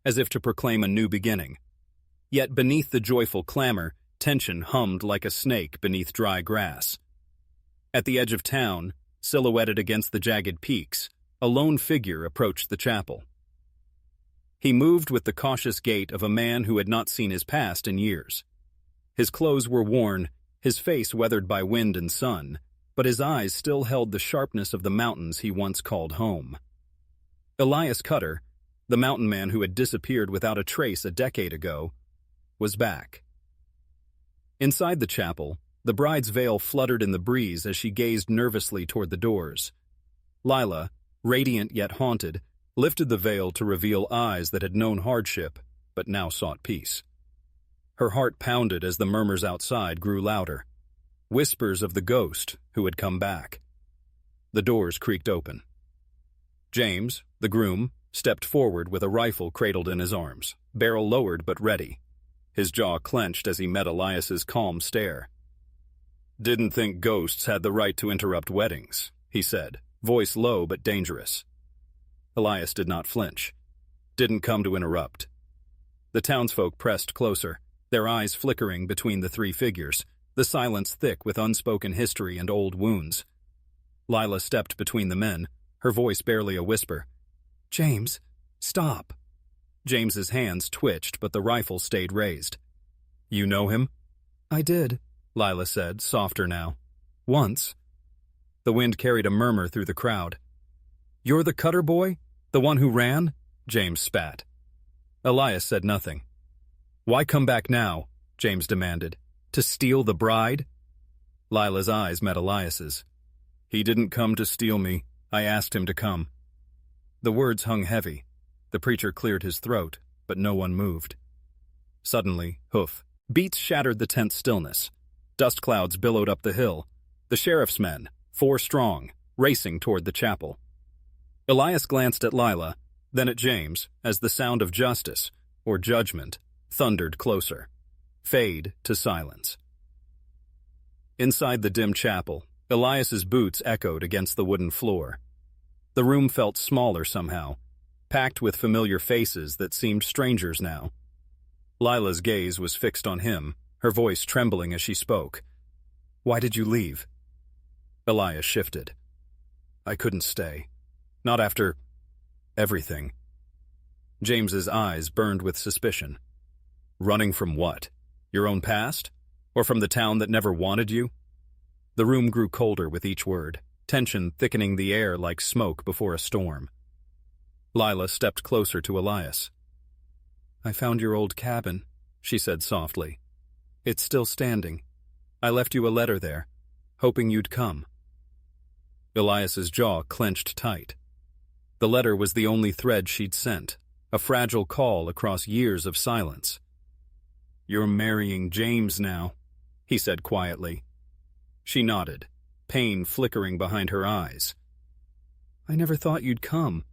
as if to proclaim a new beginning. Yet beneath the joyful clamor, tension hummed like a snake beneath dry grass. At the edge of town, silhouetted against the jagged peaks, a lone figure approached the chapel. He moved with the cautious gait of a man who had not seen his past in years. His clothes were worn, his face weathered by wind and sun, but his eyes still held the sharpness of the mountains he once called home. Elias Cutter, the mountain man who had disappeared without a trace a decade ago, was back. Inside the chapel, the bride's veil fluttered in the breeze as she gazed nervously toward the doors. Lila, radiant yet haunted, lifted the veil to reveal eyes that had known hardship but now sought peace. Her heart pounded as the murmurs outside grew louder, whispers of the ghost who had come back. The doors creaked open. James, the groom, stepped forward with a rifle cradled in his arms, barrel lowered but ready. His jaw clenched as he met Elias's calm stare. "Didn't think ghosts had the right to interrupt weddings," he said, voice low but dangerous. Elias did not flinch. "Didn't come to interrupt." The townsfolk pressed closer, their eyes flickering between the three figures, the silence thick with unspoken history and old wounds. Lila stepped between the men, her voice barely a whisper. "James, stop." James's hands twitched, but the rifle stayed raised. "You know him?" "I did," Lila said, softer now. "Once." The wind carried a murmur through the crowd. "You're the Cutter boy? The one who ran?" James spat. Elias said nothing. "Why come back now?" James demanded. "To steal the bride?" Lila's eyes met Elias's. "He didn't come to steal me. I asked him to come." The words hung heavy. The preacher cleared his throat, but no one moved. Suddenly, hoof beats shattered the tense stillness. Dust clouds billowed up the hill. The sheriff's men, 4 strong, racing toward the chapel. Elias glanced at Lila, then at James, as the sound of justice, or judgment, thundered closer. Fade to silence. Inside the dim chapel, Elias's boots echoed against the wooden floor. The room felt smaller somehow, packed with familiar faces that seemed strangers now. Lila's gaze was fixed on him, her voice trembling as she spoke. "Why did you leave?" Elias shifted. "I couldn't stay. Not after everything." James's eyes burned with suspicion. "Running from what? Your own past? Or from the town that never wanted you?" The room grew colder with each word, tension thickening the air like smoke before a storm. Lila stepped closer to Elias. "I found your old cabin," she said softly. "It's still standing. I left you a letter there, hoping you'd come." Elias's jaw clenched tight. The letter was the only thread she'd sent, a fragile call across years of silence. "You're marrying James now," he said quietly. She nodded, pain flickering behind her eyes. "I never thought you'd come."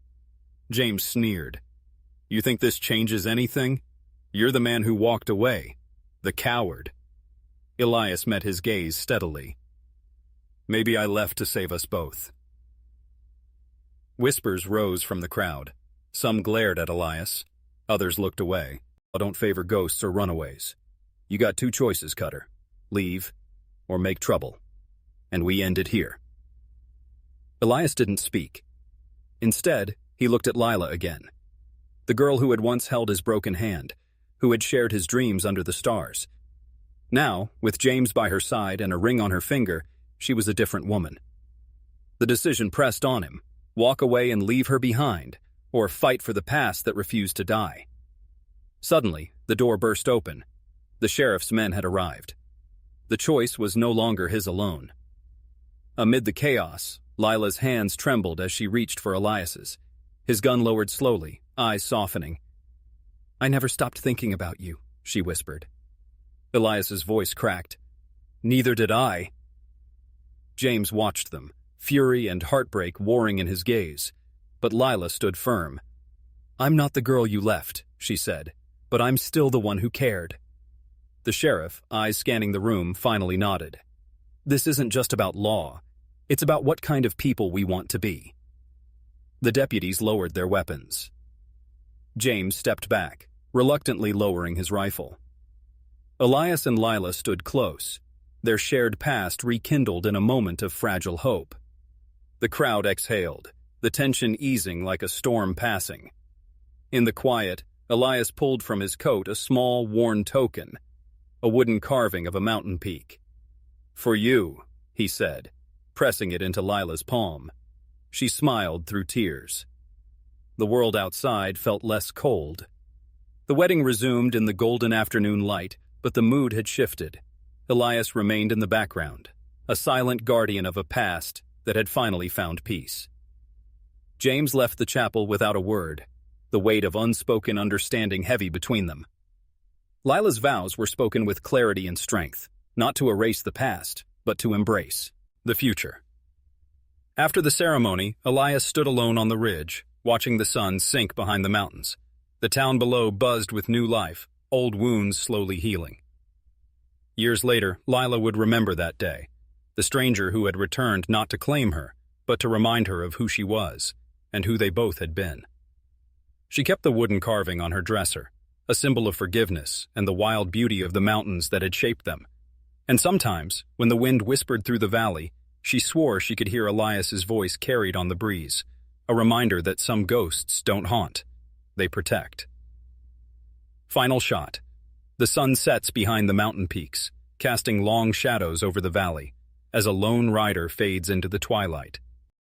James sneered. "You think this changes anything? You're the man who walked away, the coward." Elias met his gaze steadily. "Maybe I left to save us both." Whispers rose from the crowd. Some glared at Elias. Others looked away. "I don't favor ghosts or runaways. You got 2 choices, Cutter. Leave or make trouble. And we end it here." Elias didn't speak. Instead, he looked at Lila again. The girl who had once held his broken hand, who had shared his dreams under the stars. Now, with James by her side and a ring on her finger, she was a different woman. The decision pressed on him: walk away and leave her behind, or fight for the past that refused to die. Suddenly, the door burst open. The sheriff's men had arrived. The choice was no longer his alone. Amid the chaos, Lila's hands trembled as she reached for Elias's. His gun lowered slowly, eyes softening. "I never stopped thinking about you," she whispered. Elias's voice cracked. "Neither did I." James watched them, fury and heartbreak warring in his gaze. But Lila stood firm. "I'm not the girl you left," she said, "but I'm still the one who cared." The sheriff, eyes scanning the room, finally nodded. "This isn't just about law. It's about what kind of people we want to be." The deputies lowered their weapons. James stepped back, reluctantly lowering his rifle. Elias and Lila stood close, their shared past rekindled in a moment of fragile hope. The crowd exhaled, the tension easing like a storm passing. In the quiet, Elias pulled from his coat a small, worn token, a wooden carving of a mountain peak. "For you," he said, pressing it into Lila's palm. She smiled through tears. The world outside felt less cold. The wedding resumed in the golden afternoon light, but the mood had shifted. Elias remained in the background, a silent guardian of a past that had finally found peace. James left the chapel without a word, the weight of unspoken understanding heavy between them. Lila's vows were spoken with clarity and strength, not to erase the past, but to embrace the future. After the ceremony, Elias stood alone on the ridge, watching the sun sink behind the mountains. The town below buzzed with new life, old wounds slowly healing. Years later, Lila would remember that day, the stranger who had returned not to claim her, but to remind her of who she was, and who they both had been. She kept the wooden carving on her dresser, a symbol of forgiveness and the wild beauty of the mountains that had shaped them. And sometimes, when the wind whispered through the valley, she swore she could hear Elias's voice carried on the breeze, a reminder that some ghosts don't haunt, they protect. Final shot. The sun sets behind the mountain peaks, casting long shadows over the valley, as a lone rider fades into the twilight.